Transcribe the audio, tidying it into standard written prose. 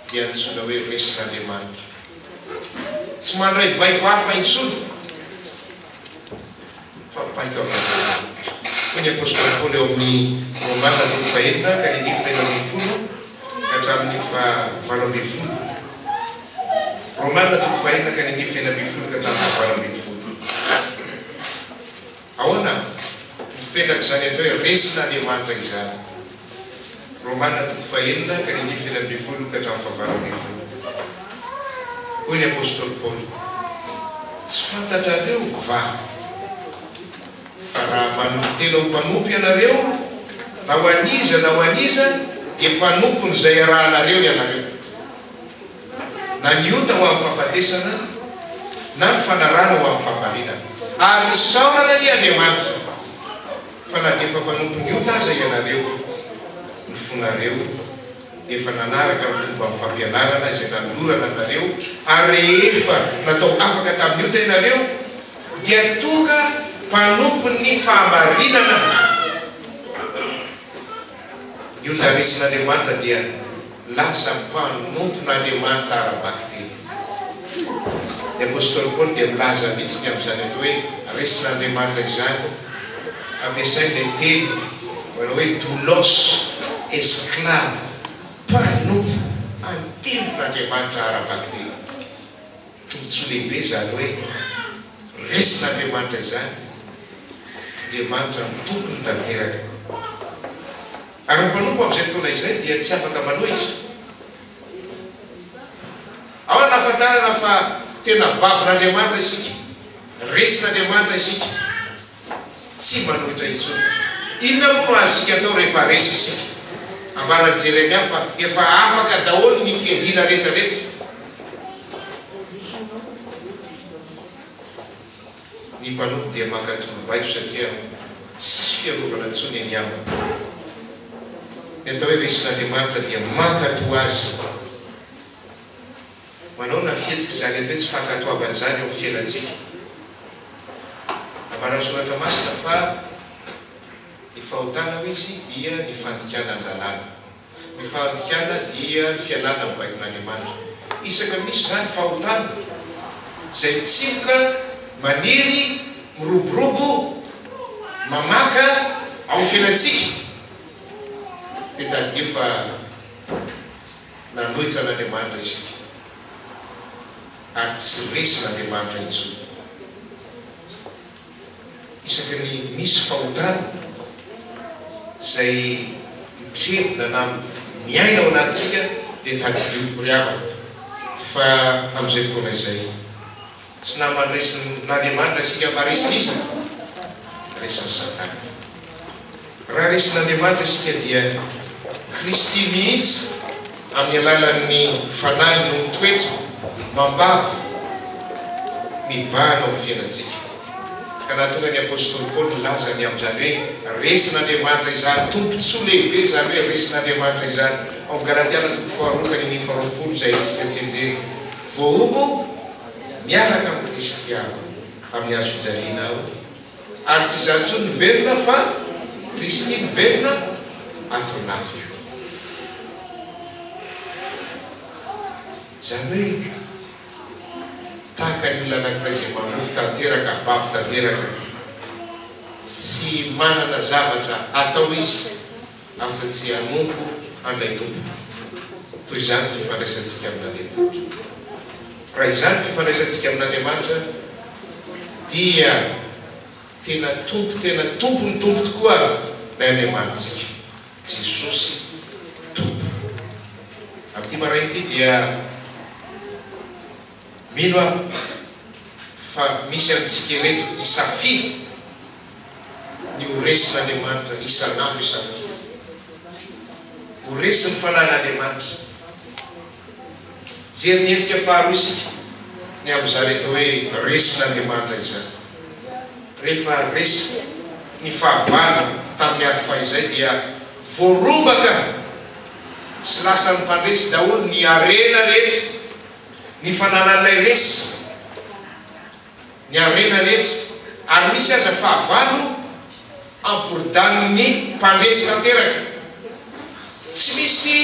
dia antsoina hoe resin'Andriamanitra. Tsy mandray baiko hafa intsony fa baiko avy koa ny apôstôly Paoly eo amin'ny Romanina 12 ka ny 9:20 ka hatramin'ny 8:20. Romanina 12 ka ny 9:20 ka hatramin'ny 8:20. Ahoana fipetraka izany atao hoe resin'Andriamanitra izany? Romanina 12 ka ny 9:20 ka hatramin'ny 8:20. Hoy ny apôstôly Paoly, tsy fantatrareo va fa raha tena ho mpanompo ianareo na ho aniza dia mpanompo n'izay arahanareo ianareo, na ny ota ho amin'ny fahafatesana na ny fanarana ho amin'ny fahapalinana. Ary saorana ny Andriamanitra fa na dia efa mpanompo ny ota aza ianareo, ny fonareo efa nanaraka ny fomba amin'ny fampianarana izay nanolorana anareo, ary rehefa natao afaka tamin'ny ota ianareo dia tonga mpanompo ny fahamarinana. Ny olona resin'Andriamanitra dia lasa mpanompon'Andriamanitra ara-bakteny. Ny apôstôly Paoly dia milaza mihitsy amin'izany atao hoe resin'Andriamanitra izany, ampiasainy ilay teny manao hoe doulos esclave, mpanompo antevin'Andriamanitra ara-bakteny. Tombotsoa lehibe zany hoe resin'Andriamanitra izany, Andriamanitra mitompony tanteraka. Ary ny mpanompo amin'izay fotoana izay dia tsy afaka manohitra. Ao nahafantarana fa tena babin'Andriamanitra isika, resin'Andriamanitra isika, tsy manohitra intsony. Inona moa no azontsika atao rehefa resy isika? Ambaran'i Jeremia fa efa afaka daholo ny fiadina rehetrarehetra. Ny mpanompo dia mankatoro-baiko satria tsisy fiarovana intsony ny aminy. Ny atao hoe resin'Andriamanitra dia mankato azy. Manao na fihetsika izany atao hoe tsy fankatoavana izany eo amin'ny fiainantsika. Ambaran'ny soratra masina fa ny fahotana izy dia ny fandikana ny lalàna, ny fandikana dia ny fialana amin'ny baikon'Andriamanitra. Isaka misy izany fahotana izay mitsimoka, maniry, miroborobo, mamaka ao amin'ny fiainantsika, dia tadie fa nanohitra n'Andriamanitra isika ary tsy resin'Andriamanitra intsony. Isaka ny misy fahotana izay mitrevona na miaina ao anatsika dia tadio riavana. Fa amin'izay fotoana izay tsy namany resin'Andriamanitra isika fa resin'iza, resin'ny Satana. Raha resin'Andriamanitra isika dia Kristy mihitsy amin'ny alalan'ny fanahy no mitoetra mambady mibahana amin'ny fiainantsika. Ka nahatonga ny apôstôly Paoly nilazany amin'izany hoe resin'Andriamanitra izany, tombontsoa lehibe izany hoe resin'Andriamanitra izany. Ao amin'ny Galatiana 4:20 izay antsika tsenjeny, voaombo miaraka amin'ny Kristiana amin'ny hazo fijaliana ao, ary tsy izany intsony ny velona fa Kristy ny velona ato anaty. Izany hoe tahaka ny olona anankiray izay manompo tanteraka, baby tanteraka, tsy manana zavatra atao izy afa-tsy hanompo an'ilay tompo. Toy izany fifandraisantsika amin'Andriamanitra. Raha izany fifandraisantsika amin'Andriamanitra dia tena tompo ny tompo tokoa ilay Andriamanitsika, Jesosy tompo. Amin'ity marain'ity dia mino aho fa misy amintsika reto isafidy ny ho resin'Andriamanitra isan'andro isan'andro, ho resi ny fanan'Andriamanitra. Jery ny endrika faharoa isika ny amin'izany atao hoe resin'Andriamanitra izany. Rehefa resy ny fahavalo tamin'ny ato fahizay dia voarombaka sy lasa ny mpandresy daholo ny arena rehetra, ny fananan'ilay resy, ny arena rehetra. Ary misy aza fahavalo amporodaniny mpandresy tanteraka. Tsy misy